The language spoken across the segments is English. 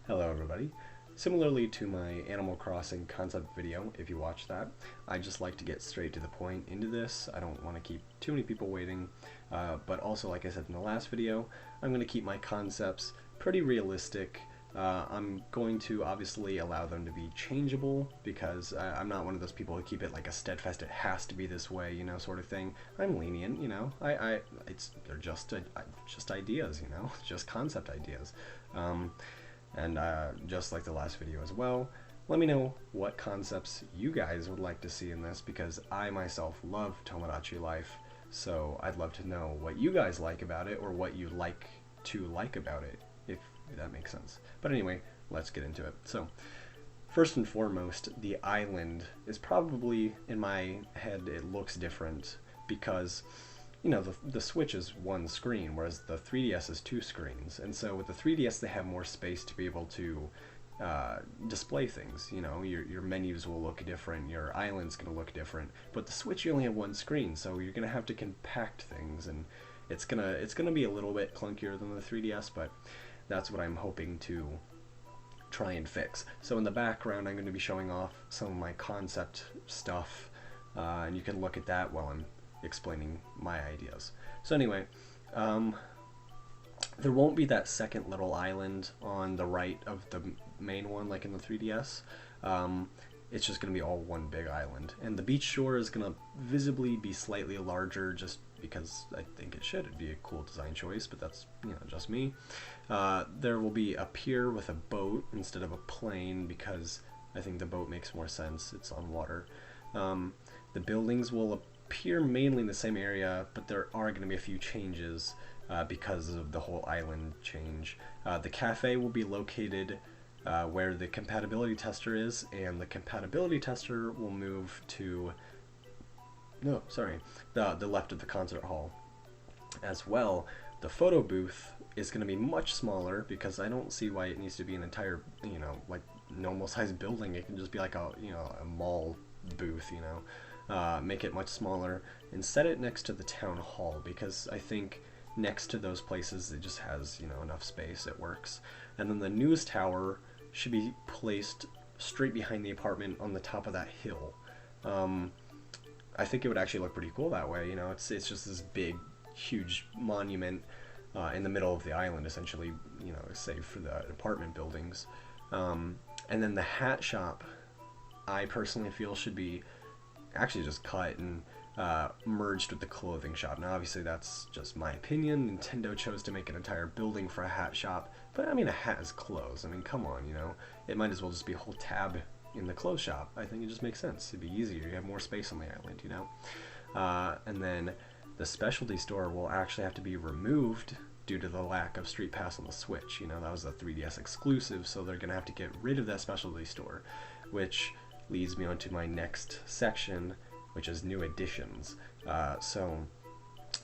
Hello everybody. Similarly to my Animal Crossing concept video, if you watch that, I just like to get straight to the point into this. I don't want to keep too many people waiting, but also like I said in the last video, I'm going to keep my concepts pretty realistic. I'm going to obviously allow them to be changeable because I'm not one of those people who keep it like a steadfast, it has to be this way, you know, sort of thing. I'm lenient, you know. They're just ideas, you know, just concept ideas. And just like the last video as well, let me know what concepts you guys would like to see in this, because I myself love Tomodachi Life, so I'd love to know what you guys like about it, or what you like to like about it, if that makes sense. But anyway, let's get into it. So, first and foremost, the island is probably, in my head, it looks different because, you know, the Switch is one screen, whereas the 3DS is two screens. And so with the 3DS, they have more space to be able to display things. You know, your menus will look different, your island's going to look different. But the Switch, you only have one screen, so you're going to have to compact things, and it's gonna be a little bit clunkier than the 3DS, but that's what I'm hoping to try and fix. So in the background, I'm going to be showing off some of my concept stuff, and you can look at that while I'm explaining my ideas. So anyway, there won't be that second little island on the right of the main one like in the 3DS. It's just going to be all one big island, and the beach shore is going to visibly be slightly larger just because I think it should. It'd be a cool design choice, but that's, you know, just me. There will be a pier with a boat instead of a plane because I think the boat makes more sense. It's on water. The buildings will appear mainly in the same area, but there are going to be a few changes because of the whole island change. The cafe will be located where the compatibility tester is, and the compatibility tester will move to the left of the concert hall. As well, the photo booth is going to be much smaller because I don't see why it needs to be an entire, you know, like normal sized building. It can just be like a, you know, a mall booth, you know. Make it much smaller and set it next to the town hall, because I think next to those places it just has, you know, enough space. It works. And then the news tower should be placed straight behind the apartment on the top of that hill. I think it would actually look pretty cool that way. You know, it's just this big, huge monument in the middle of the island, essentially, you know, save for the apartment buildings. And then the hat shop, I personally feel, should be actually just cut and merged with the clothing shop. Now obviously that's just my opinion. Nintendo chose to make an entire building for a hat shop, but I mean, a hat is clothes. I mean, come on, you know, it might as well just be a whole tab in the clothes shop. I think it just makes sense. It'd be easier. You have more space on the island, you know. And then the specialty store will actually have to be removed due to the lack of Street Pass on the Switch. You know, that was a 3DS exclusive, so they're gonna have to get rid of that specialty store, which leads me on to my next section, which is new additions. So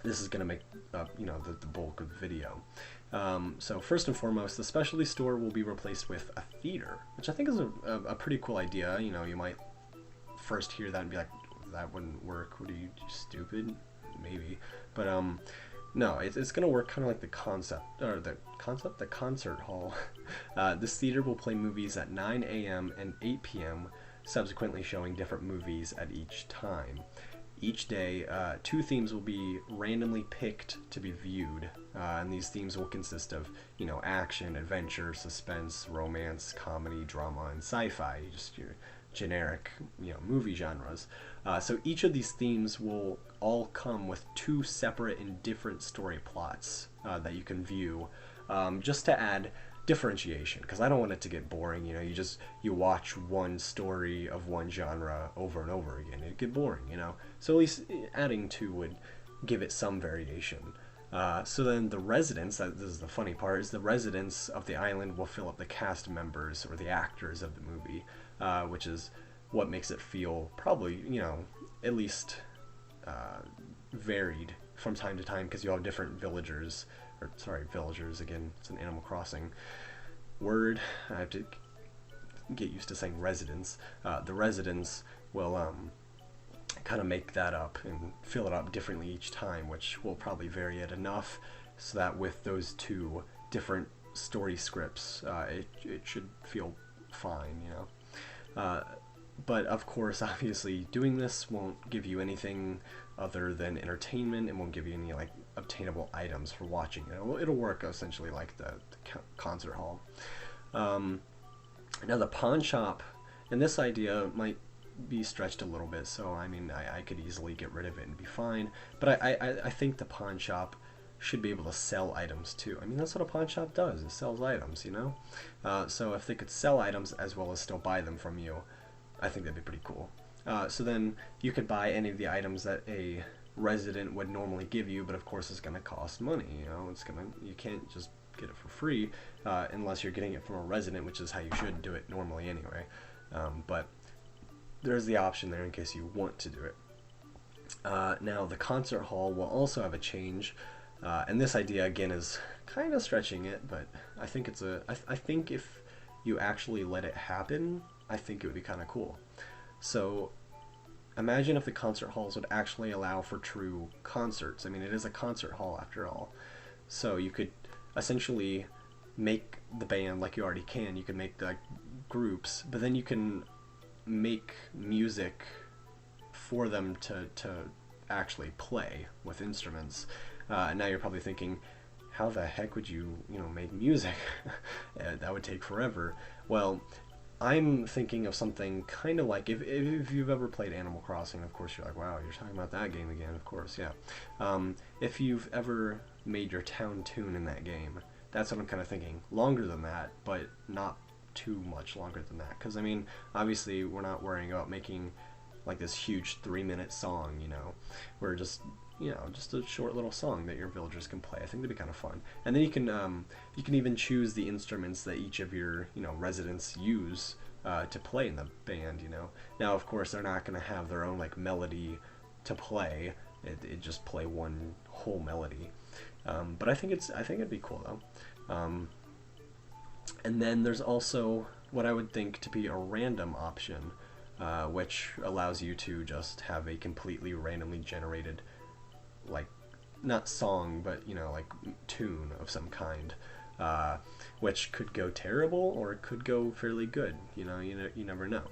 this is going to make up, you know, the bulk of the video. So first and foremost, the specialty store will be replaced with a theater, which I think is a pretty cool idea. You know, you might first hear that and be like, that wouldn't work. What are you, stupid? Maybe. But no, it's going to work kind of like the concert hall. This theater will play movies at 9 a.m. and 8 p.m., subsequently showing different movies at each time. Each day, two themes will be randomly picked to be viewed, and these themes will consist of, you know, action, adventure, suspense, romance, comedy, drama, and sci-fi, just your generic, you know, movie genres. So each of these themes will all come with two separate and different story plots that you can view, just to add differentiation, because I don't want it to get boring. You know, you watch one story of one genre over and over again, it'd get boring, you know. So at least adding two would give it some variation. So then the residents, this is the funny part, is the residents of the island will fill up the cast members or the actors of the movie, which is what makes it feel probably, you know, at least varied from time to time, because you have different villagers again, it's an Animal Crossing word, I have to get used to saying residents. The residents will kind of make that up and fill it up differently each time, which will probably vary it enough so that with those two different story scripts, it should feel fine, you know. But of course, obviously, doing this won't give you anything other than entertainment. It won't give you any like obtainable items for watching. It'll work essentially like the concert hall. Now the pawn shop, and this idea might be stretched a little bit. So I mean, I could easily get rid of it and be fine. But I think the pawn shop should be able to sell items too. I mean, that's what a pawn shop does. It sells items, you know? So if they could sell items as well as still buy them from you, I think that'd be pretty cool. So then you could buy any of the items that a resident would normally give you, but of course it's going to cost money, you know? You can't just get it for free unless you're getting it from a resident, which is how you should do it normally anyway. But there's the option there in case you want to do it. Now the concert hall will also have a change. And this idea again is kind of stretching it, but I think I think if you actually let it happen, I think it would be kind of cool. So imagine if the concert halls would actually allow for true concerts. I mean, it is a concert hall after all. So you could essentially make the band like you already can. You can make the groups, but then you can make music for them to actually play with instruments. And now you're probably thinking, how the heck would you make music? That would take forever. Well, I'm thinking of something kind of like, if you've ever played Animal Crossing, of course you're like, wow, you're talking about that game again, of course, yeah. If you've ever made your town tune in that game, that's what I'm kind of thinking. Longer than that, but not too much longer than that. Because, I mean, obviously we're not worrying about making like this huge 3-minute song, you know. We're just just a short little song that your villagers can play. I think that'd be kind of fun. And then you can even choose the instruments that each of your residents use to play in the band. You know. Now, of course, they're not going to have their own like melody to play. It just play one whole melody. But I think it'd be cool though. And then there's also what I would think to be a random option, which allows you to just have a completely randomly generated, like, not song, but like tune of some kind, which could go terrible or it could go fairly good. You never know.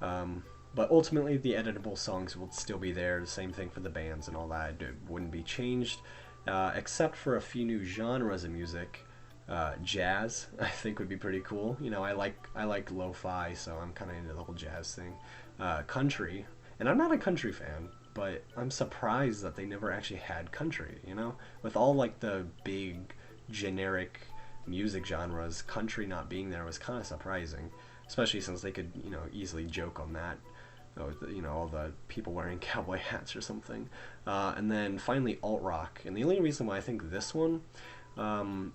But ultimately the editable songs will still be there. The same thing for the bands and all that. It wouldn't be changed, except for a few new genres of music. Jazz, I think, would be pretty cool. I like lo-fi, so I'm kind of into the whole jazz thing. Country, and I'm not a country fan, but I'm surprised that they never actually had country, with all like the big generic music genres, country not being there was kind of surprising, especially since they could easily joke on that, all the people wearing cowboy hats or something. And then finally alt rock, and the only reason why I think this one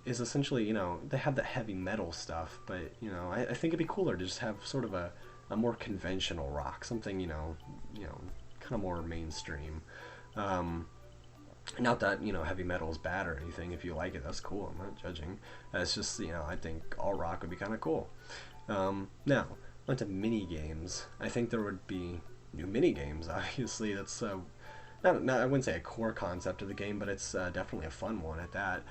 is essentially, they have that heavy metal stuff, but I think it'd be cooler to just have sort of a more conventional rock, something kind of more mainstream. Not that heavy metal is bad or anything. If you like it, that's cool. I'm not judging. It's just I think alt rock would be kind of cool. Now onto mini games. I think there would be new mini games. Obviously, that's not I wouldn't say a core concept of the game, but it's definitely a fun one at that.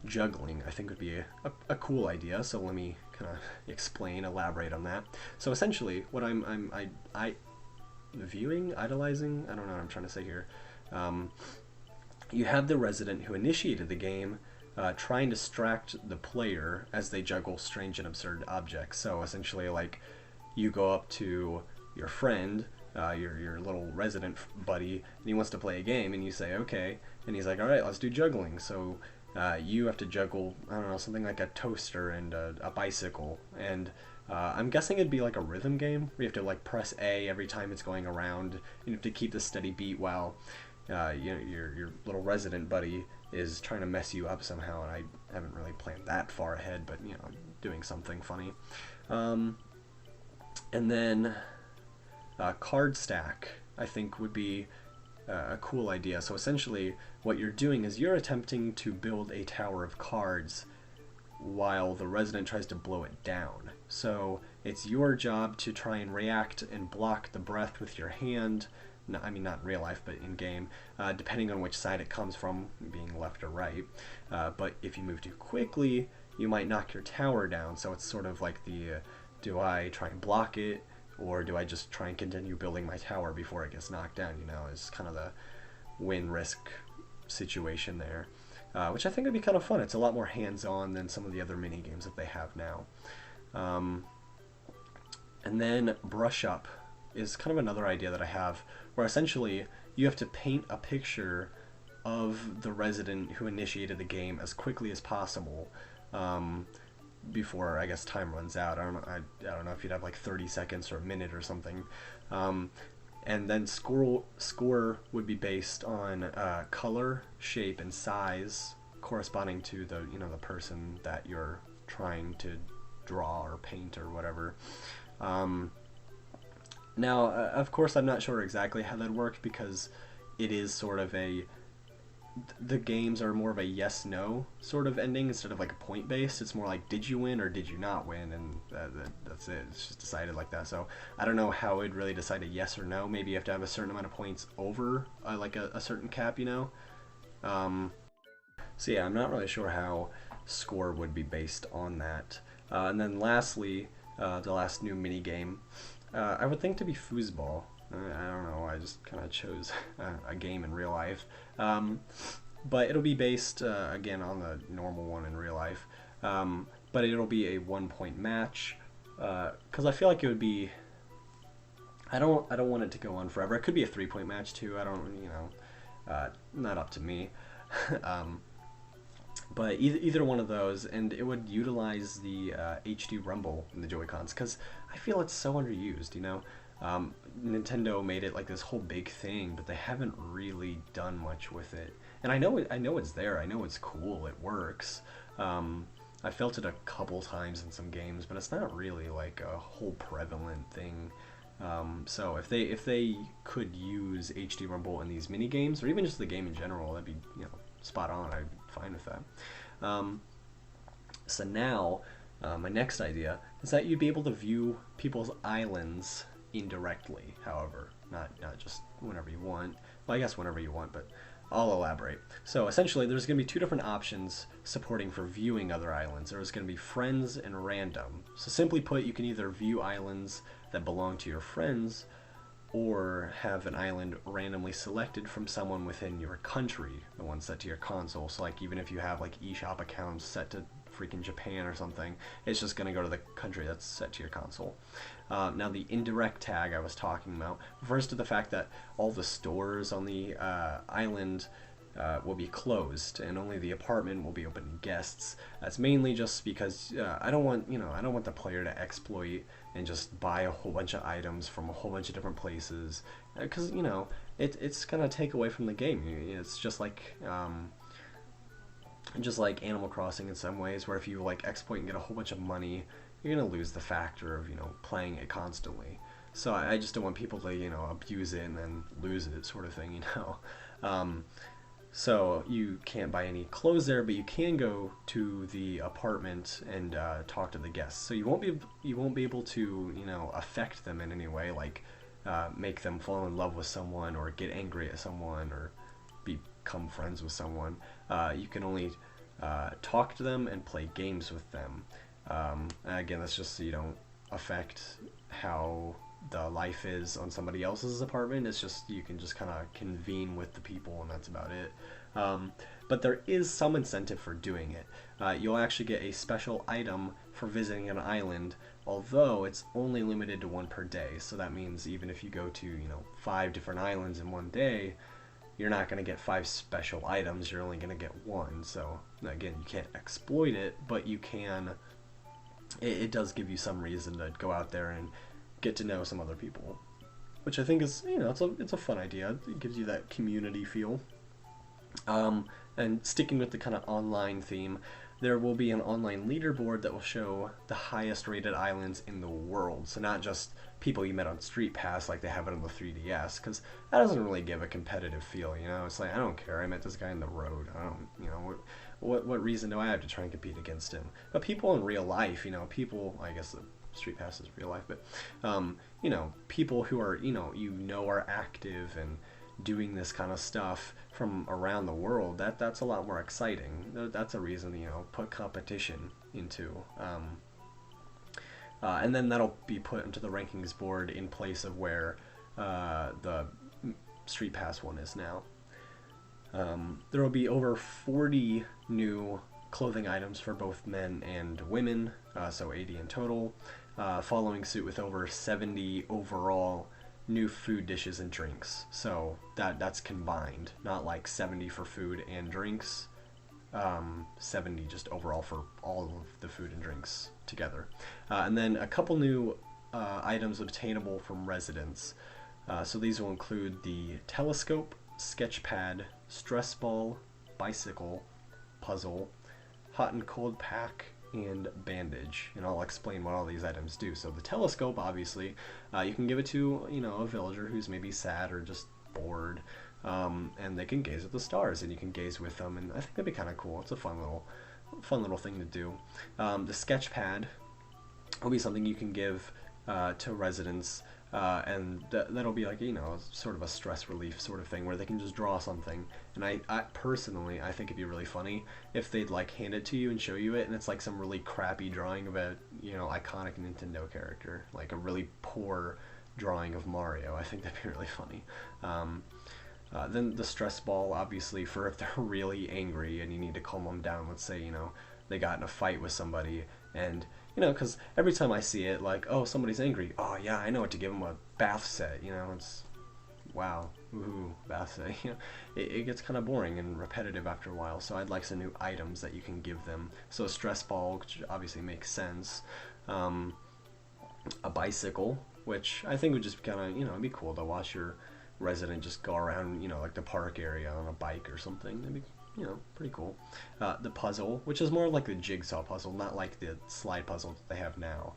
Juggling, I think, would be a cool idea. So let me kind of elaborate on that. So essentially, what I'm idolizing, I don't know what I'm trying to say here. You have the resident who initiated the game try and distract the player as they juggle strange and absurd objects. So essentially, like, you go up to your friend, your little resident buddy, and he wants to play a game, and you say okay, and he's like, all right, let's do juggling. So you have to juggle, I don't know, something like a toaster and a bicycle, and I'm guessing it'd be like a rhythm game where you have to like press A every time it's going around, and you have to keep the steady beat while your little resident buddy is trying to mess you up somehow. And I haven't really planned that far ahead, but doing something funny. And then card stack, I think, would be a cool idea. So essentially what you're doing is you're attempting to build a tower of cards while the resident tries to blow it down. So it's your job to try and react and block the breath with your hand. No, I mean, not in real life, but in game, depending on which side it comes from, being left or right. But if you move too quickly, you might knock your tower down. So it's sort of like the do I try and block it, or do I just try and continue building my tower before it gets knocked down? You know, is kind of the win-risk situation there, which I think would be kind of fun. It's a lot more hands-on than some of the other mini games that they have now. And then brush up is kind of another idea that I have, where essentially you have to paint a picture of the resident who initiated the game as quickly as possible, before, I guess, time runs out. I don't know if you'd have like 30 seconds or a minute or something. And then score would be based on color, shape, and size corresponding to the the person that you're trying to draw or paint or whatever. Now, of course, I'm not sure exactly how that worked, because it is sort of the games are more of a yes/no sort of ending instead of like a point based. It's more like, did you win or did you not win, and that's it. It's just decided like that. So I don't know how it really decide a yes or no. Maybe you have to have a certain amount of points over like a certain cap, So yeah, I'm not really sure how score would be based on that. And then lastly, the last new mini game, I would think to be foosball. I don't know, I just kind of chose a game in real life. But it'll be based, again, on the normal one in real life. But it'll be a 1-point match, because I feel like it would be... I don't want it to go on forever. It could be a 3-point match, too. I don't, not up to me. But either one of those, and it would utilize the HD Rumble in the Joy-Cons, because I feel it's so underused, Nintendo made it like this whole big thing, but they haven't really done much with it. And I know it's there. I know it's cool. It works. I felt it a couple times in some games, but it's not really like a whole prevalent thing. So if they could use HD Rumble in these mini games, or even just the game in general, that'd be spot on. I'd be fine with that. So now, my next idea is that you'd be able to view people's islands indirectly, however, not just whenever you want. Well, I guess whenever you want, but I'll elaborate. So essentially, there's going to be two different options supporting for viewing other islands. There's going to be friends and random. So simply put, you can either view islands that belong to your friends, or have an island randomly selected from someone within your country, the one set to your console. So like, even if you have like eShop accounts set to freaking Japan or something, it's just going to go to the country that's set to your console. Now the indirect tag I was talking about refers to the fact that all the stores on the island will be closed, and only the apartment will be open to guests. That's mainly just because I don't want the player to exploit and just buy a whole bunch of items from a whole bunch of different places, because it's gonna take away from the game. It's just like Animal Crossing in some ways, where if you like exploit and get a whole bunch of money, you're gonna lose the factor of playing it constantly. So I just don't want people to abuse it and then lose it, sort of thing. So you can't buy any clothes there, but you can go to the apartment and talk to the guests. So you won't be able to affect them in any way, like make them fall in love with someone or get angry at someone or become friends with someone. You can only talk to them and play games with them. Again, that's just so you don't affect how the life is on somebody else's apartment. It's just, you can just kind of convene with the people, and that's about it. But there is some incentive for doing it. You'll actually get a special item for visiting an island, although it's only limited to one per day. So that means even if you go to 5 different islands in one day, you're not going to get 5 special items. You're only going to get one. So again, you can't exploit it, but you can. It does give you some reason to go out there and get to know some other people, which I think is it's a fun idea. It gives you that community feel. And sticking with the kind of online theme, there will be an online leaderboard that will show the highest rated islands in the world. So not just people you met on Street Pass like they have it on the 3DS, because that doesn't really give a competitive feel. It's like, I don't care, I met this guy in the road. I don't, what reason do I have to try and compete against him? But people in real life, people, I guess the Street Pass is real life, but people who are are active and doing this kind of stuff from around the world, that's a lot more exciting. That's a reason, put competition into. And then that'll be put into the rankings board in place of where the Street Pass one is now. There will be over 40 new clothing items for both men and women, so 80 in total, following suit with over 70 overall new food dishes and drinks. So that's combined, not like 70 for food and drinks, 70 just overall for all of the food and drinks together. And then a couple new items obtainable from residents. So these will include the telescope, sketch pad, stress ball, bicycle, puzzle, hot and cold pack, and bandage. And I'll explain what all these items do. So the telescope, obviously, you can give it to a villager who's maybe sad or just bored, and they can gaze at the stars, and you can gaze with them, and I think that'd be kind of cool. It's a fun little thing to do. The sketch pad will be something you can give to residents, and that'll be like sort of a stress relief sort of thing where they can just draw something. And I personally, I think it'd be really funny if they'd like hand it to you and show you it, and it's like some really crappy drawing of a iconic Nintendo character, like a really poor drawing of Mario. I think that'd be really funny. Then the stress ball, obviously, for if they're really angry and you need to calm them down. Let's say they got in a fight with somebody, and because every time I see it, like, oh, somebody's angry, oh yeah, I know what to give them, a bath set. It's wow, woohoo, bath set. It gets kind of boring and repetitive after a while, so I'd like some new items that you can give them. So a stress ball, which obviously makes sense, a bicycle, which I think would just kind of it'd be cool to watch your resident just go around like the park area on a bike or something. That'd be pretty cool. The puzzle, which is more like the jigsaw puzzle, not like the slide puzzle that they have now.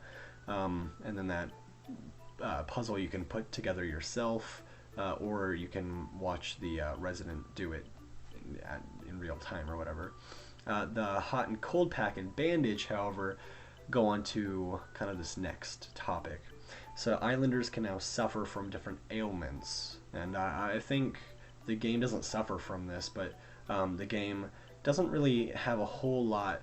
And then that puzzle you can put together yourself, or you can watch the resident do it in real time or whatever. The hot and cold pack and bandage, however, go on to kind of this next topic. So islanders can now suffer from different ailments, and I think the game doesn't suffer from this, but the game doesn't really have a whole lot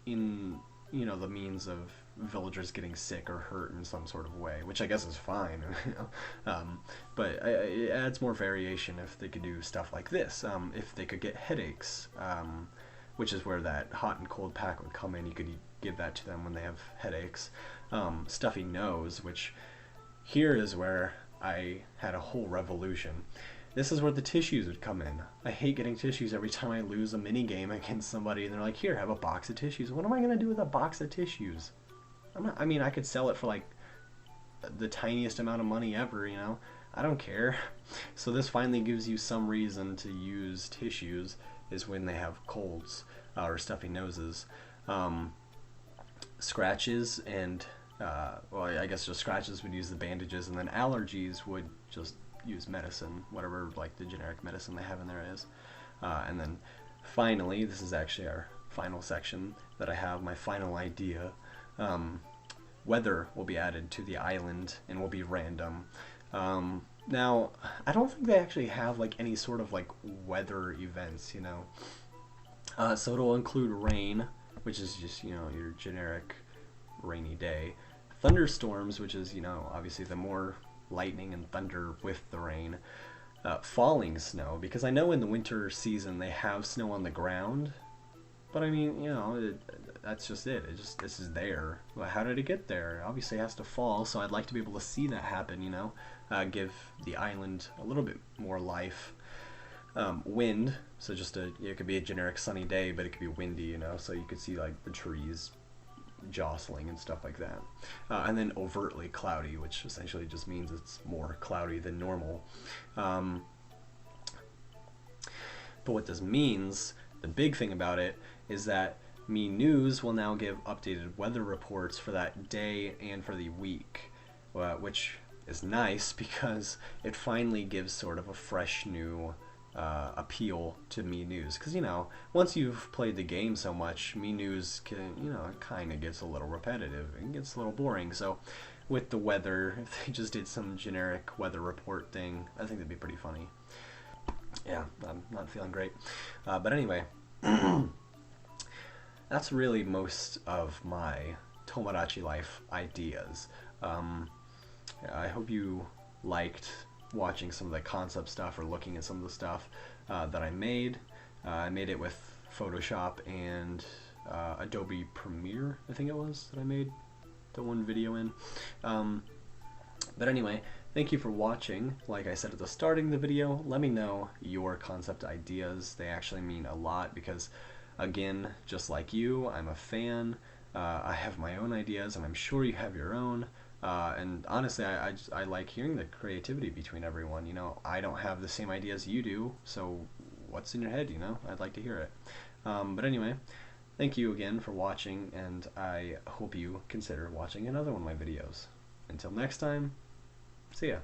in the means of villagers getting sick or hurt in some sort of way, which I guess is fine. But it adds more variation if they could do stuff like this. If they could get headaches, which is where that hot and cold pack would come in. You could give that to them when they have headaches. Stuffy nose, which here is where I had a whole revolution. This is where the tissues would come in. I hate getting tissues every time I lose a mini game against somebody, and they're like, here, have a box of tissues. What am I going to do with a box of tissues? I could sell it for like the tiniest amount of money ever, I don't care. So this finally gives you some reason to use tissues, is when they have colds or stuffy noses. Scratches and, I guess just scratches would use the bandages, and then allergies would just use medicine, whatever like the generic medicine they have in there is. And then finally, this is actually our final section that I have, my final idea. Weather will be added to the island and will be random. Now, I don't think they actually have like any sort of like weather events, so it'll include rain, which is just your generic rainy day, thunderstorms, which is obviously the more lightning and thunder with the rain, falling snow, because I know in the winter season they have snow on the ground, but that's just it. This is there. Well, how did it get there? Obviously it has to fall, so I'd like to be able to see that happen, give the island a little bit more life. Wind, so just it could be a generic sunny day, but it could be windy, so you could see like the trees jostling and stuff like that. And then overtly cloudy, which essentially just means it's more cloudy than normal. But what this means, the big thing about it, is that Me News will now give updated weather reports for that day and for the week, which is nice because it finally gives sort of a fresh new appeal to Me News, because once you've played the game so much, Me News can it kind of gets a little repetitive and gets a little boring. So with the weather, if they just did some generic weather report thing, I think that'd be pretty funny. Yeah, I'm not feeling great. But anyway, that's really most of my Tomodachi life ideas. Um, I hope you liked watching some of the concept stuff or looking at some of the stuff that I made. I made it with Photoshop and Adobe Premiere, I think it was, that I made the one video in. But anyway, thank you for watching. Like I said at the starting of the video, let me know your concept ideas. They actually mean a lot because, again, just like you, I'm a fan. I have my own ideas, and I'm sure you have your own. And honestly, I like hearing the creativity between everyone. You know, I don't have the same ideas you do, so what's in your head, you know? I'd like to hear it. But anyway, thank you again for watching, and I hope you consider watching another one of my videos. Until next time, see ya.